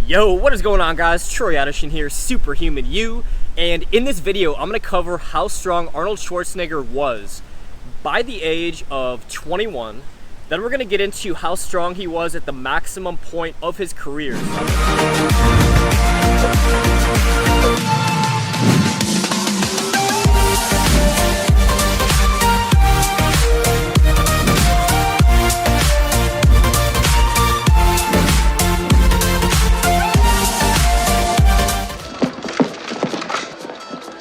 Yo, what is going on, guys? Troy Addison here, Superhuman You, and in this video I'm going to cover how strong Arnold Schwarzenegger was by the age of 21. Then we're going to get into how strong he was at the maximum point of his career.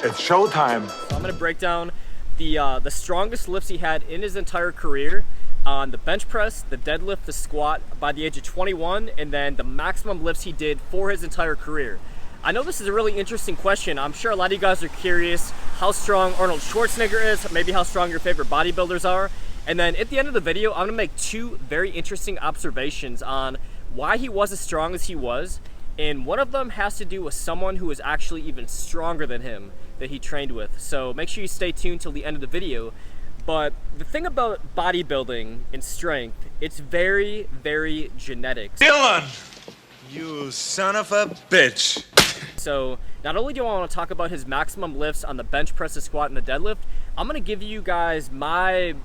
It's showtime. So I'm going to break down the strongest lifts he had in his entire career on the bench press, the deadlift, the squat by the age of 21, and then the maximum lifts he did for his entire career. I know this is a really interesting question. I'm sure a lot of you guys are curious how strong Arnold Schwarzenegger is, maybe how strong your favorite bodybuilders are. And then at the end of the video, I'm going to make two very interesting observations on why he was as strong as he was. And one of them has to do with someone who is actually even stronger than him that he trained with. So make sure you stay tuned till the end of the video. But the thing about bodybuilding and strength, it's very, very genetic. Dylan! You son of a bitch. So not only do I want to talk about his maximum lifts on the bench press, the squat, and the deadlift, I'm going to give you guys my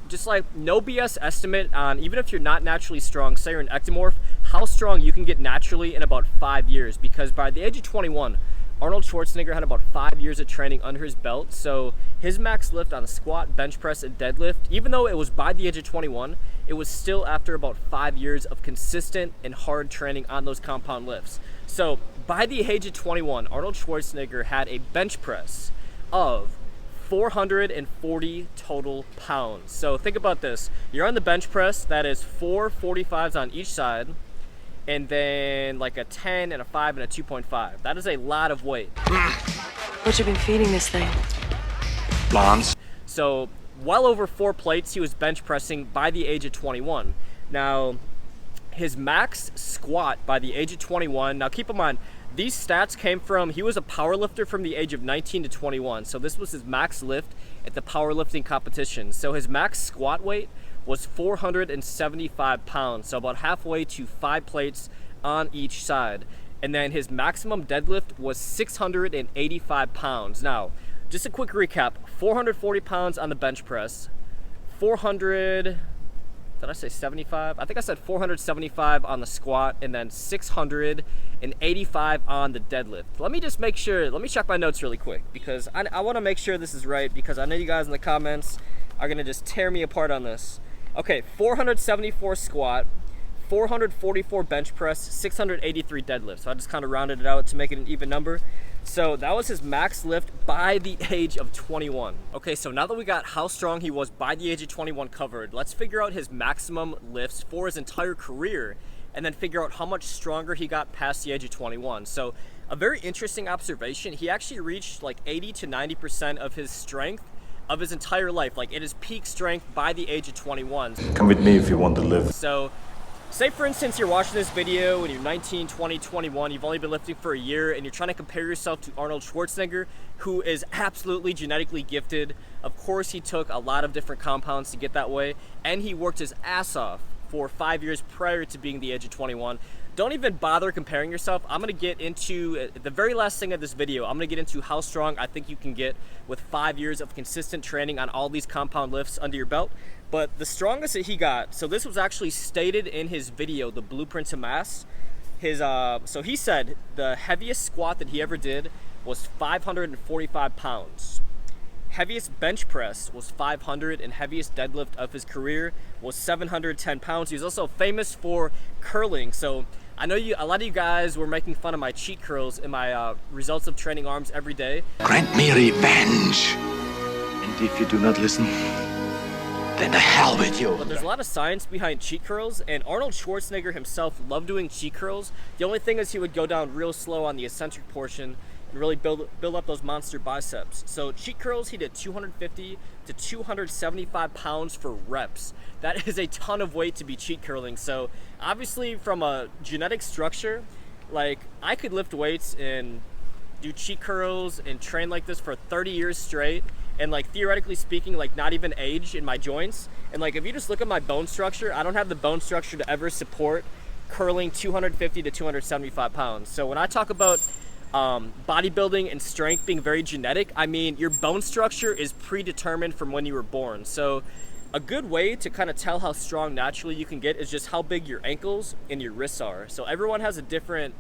just like no BS estimate on, even if you're not naturally strong, say you're an ectomorph, how strong you can get naturally in about 5 years. Because by the age of 21, Arnold Schwarzenegger had about 5 years of training under his belt. So his max lift on the squat, bench press, and deadlift, even though it was by the age of 21, it was still after about 5 years of consistent and hard training on those compound lifts. So by the age of 21, Arnold Schwarzenegger had a bench press of 440 total pounds. So think about this. You're on the bench press, that is 4 45s on each side, and then like a 10 and a 5 and a 2.5. That is a lot of weight. What you been feeding this thing? Blondes. So well over 4 plates he was bench pressing by the age of 21. Now his max squat by the age of 21, now keep in mind, these stats came from, he was a power lifter from the age of 19 to 21. So this was his max lift at the powerlifting competition. So his max squat weight was 475 pounds. So about halfway to 5 plates on each side. And then his maximum deadlift was 685 pounds. Now, just a quick recap, 440 pounds on the bench press, 400, did I say 75? I think I said 475 on the squat, and then 685 on the deadlift. Let me just make sure, let me check my notes really quick, because I want to make sure this is right, because I know you guys in the comments are going to just tear me apart on this. Okay, 474 squat, 444 bench press, 683 deadlift. So I just kind of rounded it out to make it an even number. So that was his max lift by the age of 21. Okay, so now that we got how strong he was by the age of 21 covered, let's figure out his maximum lifts for his entire career, and then figure out how much stronger he got past the age of 21. So a very interesting observation, he actually reached like 80 to 90% of his strength of his entire life, like at his peak strength by the age of 21. Come with me if you want to live. So say for instance you're watching this video and you're 19, 20, 21, you've only been lifting for a year, and you're trying to compare yourself to Arnold Schwarzenegger, who is absolutely genetically gifted. Of course he took a lot of different compounds to get that way, and he worked his ass off for 5 years prior to being the age of 21. Don't even bother comparing yourself. I'm going to get into the very last thing of this video. I'm going to get into how strong I think you can get with 5 years of consistent training on all these compound lifts under your belt. But the strongest that he got, so this was actually stated in his video, The Blueprint to Mass. So he said the heaviest squat that he ever did was 545 pounds. Heaviest bench press was 500, and heaviest deadlift of his career was 710 pounds. He was also famous for curling. So I know a lot of you guys were making fun of my cheat curls in my results of training arms every day. Grant me revenge. And if you do not listen, then the hell with you. But there's a lot of science behind cheat curls, and Arnold Schwarzenegger himself loved doing cheat curls. The only thing is he would go down real slow on the eccentric portion and really build up those monster biceps. So cheat curls, he did 250 to 275 pounds for reps. That is a ton of weight to be cheat curling. So obviously from a genetic structure, like I could lift weights and do cheat curls and train like this for 30 years straight, and like theoretically speaking, like not even age in my joints. And like if you just look at my bone structure, I don't have the bone structure to ever support curling 250 to 275 pounds. So when I talk about bodybuilding and strength being very genetic, I mean your bone structure is predetermined from when you were born. So a good way to kind of tell how strong naturally you can get is just how big your ankles and your wrists are. So everyone has a different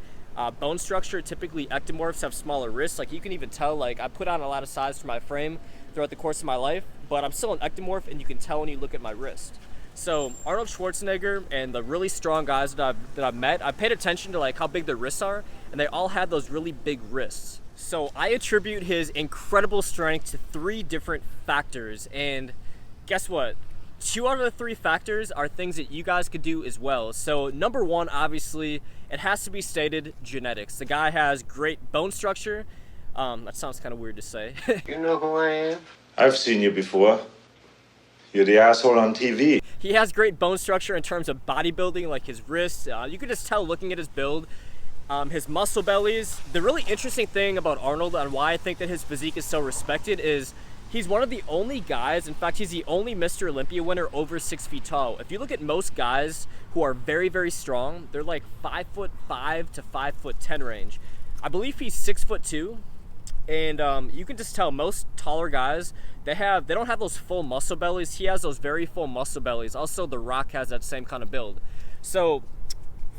bone structure. Typically ectomorphs have smaller wrists. Like you can even tell, like I put on a lot of size for my frame throughout the course of my life, but I'm still an ectomorph, and you can tell when you look at my wrist. So Arnold Schwarzenegger and the really strong guys that I've met, I paid attention to like how big their wrists are, and they all had those really big wrists. So I attribute his incredible strength to 3 different factors, and guess what? 2 out of the 3 factors are things that you guys could do as well. So number 1, obviously, it has to be stated, genetics. The guy has great bone structure. That sounds kind of weird to say. You know who I am? I've seen you before. You're the asshole on TV. He has great bone structure in terms of bodybuilding, like his wrists. You can just tell looking at his build, his muscle bellies. The really interesting thing about Arnold and why I think that his physique is so respected is he's one of the only guys, in fact, he's the only Mr. Olympia winner over 6 feet tall. If you look at most guys who are very, very strong, they're like 5'5" to 5'10" range. I believe he's 6'2", and you can just tell most taller guys, they don't have those full muscle bellies. He has those very full muscle bellies. Also, The Rock has that same kind of build. So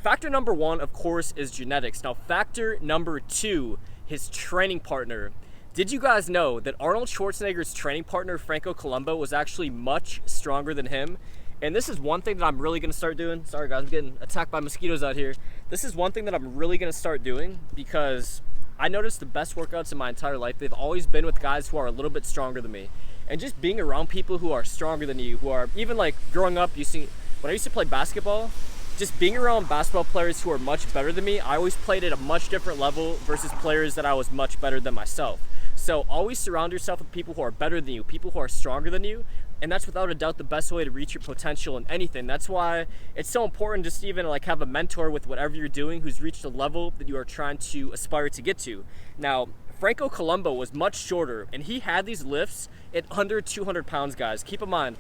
factor number 1, of course, is genetics. Now, factor number 2, his training partner. Did you guys know that Arnold Schwarzenegger's training partner, Franco Columbu, was actually much stronger than him? And this is one thing that I'm really going to start doing. Sorry guys, I'm getting attacked by mosquitoes out here. This is one thing that I'm really going to start doing because I noticed the best workouts in my entire life, they've always been with guys who are a little bit stronger than me. And just being around people who are stronger than you, who are, even like growing up, when I used to play basketball, just being around basketball players who are much better than me, I always played at a much different level versus players that I was much better than myself. So always surround yourself with people who are better than you, people who are stronger than you, and that's without a doubt the best way to reach your potential in anything. That's why it's so important just to even like have a mentor with whatever you're doing who's reached a level that you are trying to aspire to get to. Now, Franco Columbu was much shorter, and he had these lifts at under 200 pounds, guys. Keep in mind,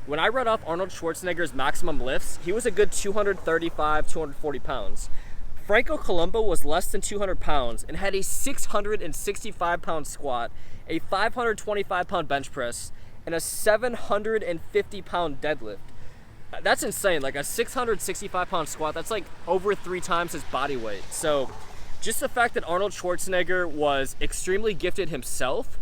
when I read off Arnold Schwarzenegger's maximum lifts, he was a good 235, 240 pounds. Franco Columbu was less than 200 pounds and had a 665 pound squat, a 525 pound bench press, and a 750 pound deadlift. That's insane. Like a 665 pound squat, that's like over 3 times his body weight. So just the fact that Arnold Schwarzenegger was extremely gifted himself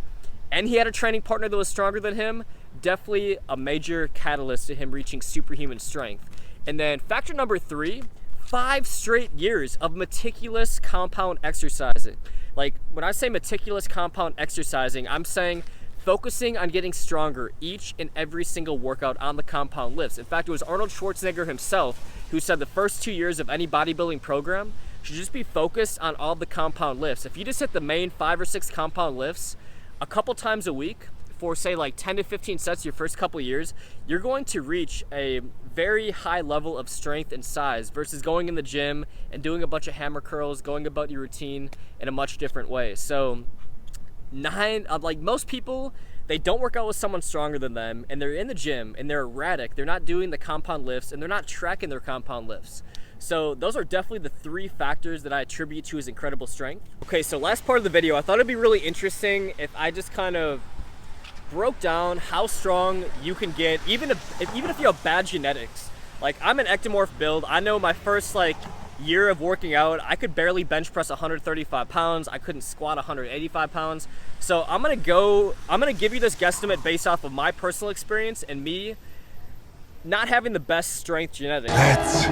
and he had a training partner that was stronger than him, definitely a major catalyst to him reaching superhuman strength. And then factor number 3, 5 straight years of meticulous compound exercising. Like when I say meticulous compound exercising, I'm saying focusing on getting stronger each and every single workout on the compound lifts. In fact, it was Arnold Schwarzenegger himself who said the first 2 years of any bodybuilding program should just be focused on all the compound lifts. If you just hit the main 5 or 6 compound lifts a couple times a week for say like 10 to 15 sets your first couple years, you're going to reach a very high level of strength and size versus going in the gym and doing a bunch of hammer curls, going about your routine in a much different way. So like most people, they don't work out with someone stronger than them, and they're in the gym and they're erratic. They're not doing the compound lifts and they're not tracking their compound lifts. So those are definitely the 3 factors that I attribute to his incredible strength. Okay, so last part of the video, I thought it'd be really interesting if I just kind of broke down how strong you can get, even if you have bad genetics. Like I'm an ectomorph build. I know my first like year of working out, I could barely bench press 135 pounds. I couldn't squat 185 pounds. So I'm gonna give you this guesstimate based off of my personal experience and me not having the best strength genetics. Let's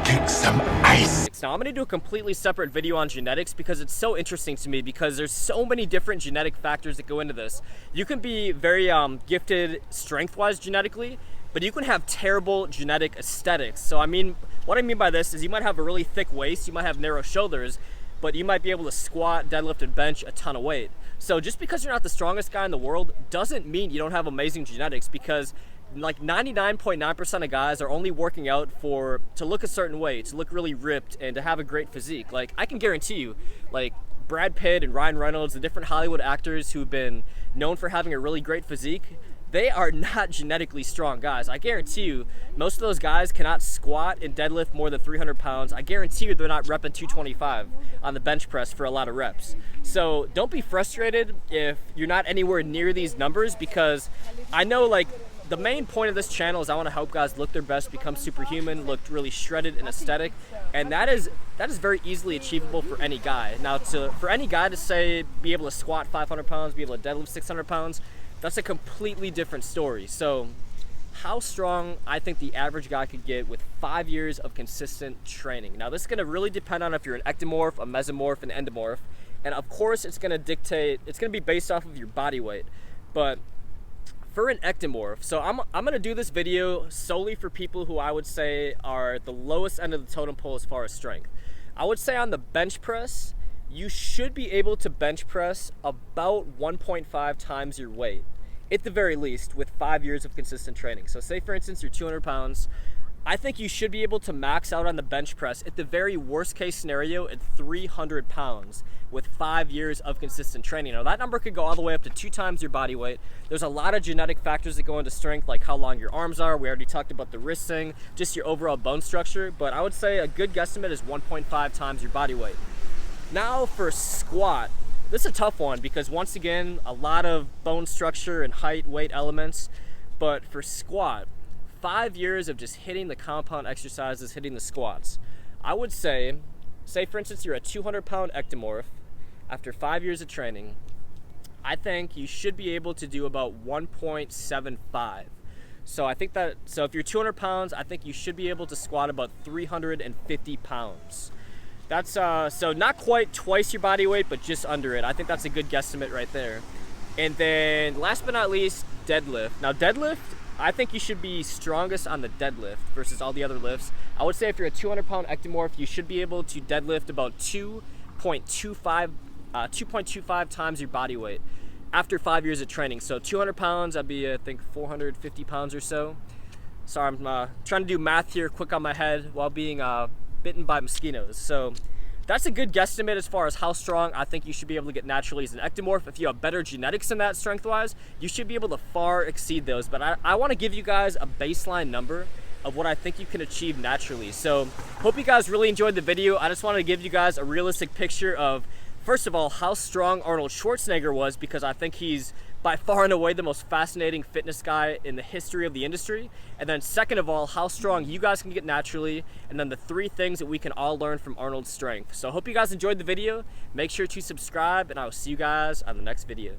kick some ice. Now I'm gonna do a completely separate video on genetics because it's so interesting to me because there's so many different genetic factors that go into this. You can be very gifted strength-wise genetically, but you can have terrible genetic aesthetics. So what I mean by this is you might have a really thick waist, you might have narrow shoulders, but you might be able to squat, deadlift, and bench a ton of weight. So just because you're not the strongest guy in the world doesn't mean you don't have amazing genetics, because like 99.9% of guys are only working out to look a certain way, to look really ripped and to have a great physique. Like I can guarantee you, like Brad Pitt and Ryan Reynolds, the different Hollywood actors who've been known for having a really great physique, they are not genetically strong guys. I guarantee you, most of those guys cannot squat and deadlift more than 300 pounds. I guarantee you they're not repping 225 on the bench press for a lot of reps. So don't be frustrated if you're not anywhere near these numbers, because I know, like, the main point of this channel is I want to help guys look their best, become superhuman, look really shredded and aesthetic, and that is very easily achievable for any guy. Now, for any guy to say be able to squat 500 pounds, be able to deadlift 600 pounds, that's a completely different story. So how strong I think the average guy could get with 5 years of consistent training. Now, this is going to really depend on if you're an ectomorph, a mesomorph, an endomorph, and of course it's going to be based off of your body weight. But for an ectomorph, so I'm going to do this video solely for people who I would say are the lowest end of the totem pole as far as strength. I would say on the bench press, you should be able to bench press about 1.5 times your weight, at the very least, with 5 years of consistent training. So say, for instance, you're 200 pounds. I think you should be able to max out on the bench press at the very worst case scenario at 300 pounds with 5 years of consistent training. Now, that number could go all the way up to 2 times your body weight. There's a lot of genetic factors that go into strength, like how long your arms are. We already talked about the wrist thing, just your overall bone structure. But I would say a good guesstimate is 1.5 times your body weight. Now for squat, this is a tough one because, once again, a lot of bone structure and height, weight elements. But for squat, 5 years of just hitting the compound exercises, hitting the squats, I would say for instance you're a 200-pound ectomorph. After 5 years of training, I think you should be able to do about 1.75. So if you're 200 pounds, I think you should be able to squat about 350 pounds. That's so not quite twice your body weight, but just under it. I think that's a good guesstimate right there. And then last but not least, deadlift. Now, deadlift, I think you should be strongest on the deadlift versus all the other lifts. I would say if you're a 200-pound ectomorph, you should be able to deadlift about 2.25 times your body weight after 5 years of training. So 200 pounds, that'd be, I think, 450 pounds or so. Sorry, I'm trying to do math here quick on my head while being bitten by mosquitoes. So that's a good guesstimate as far as how strong I think you should be able to get naturally as an ectomorph. If you have better genetics than that strength-wise, you should be able to far exceed those. But I want to give you guys a baseline number of what I think you can achieve naturally. So hope you guys really enjoyed the video. I just wanted to give you guys a realistic picture of, first of all, how strong Arnold Schwarzenegger was, because I think he's by far and away the most fascinating fitness guy in the history of the industry. And then second of all, how strong you guys can get naturally, and then the 3 things that we can all learn from Arnold's strength. So I hope you guys enjoyed the video. Make sure to subscribe, and I will see you guys on the next video.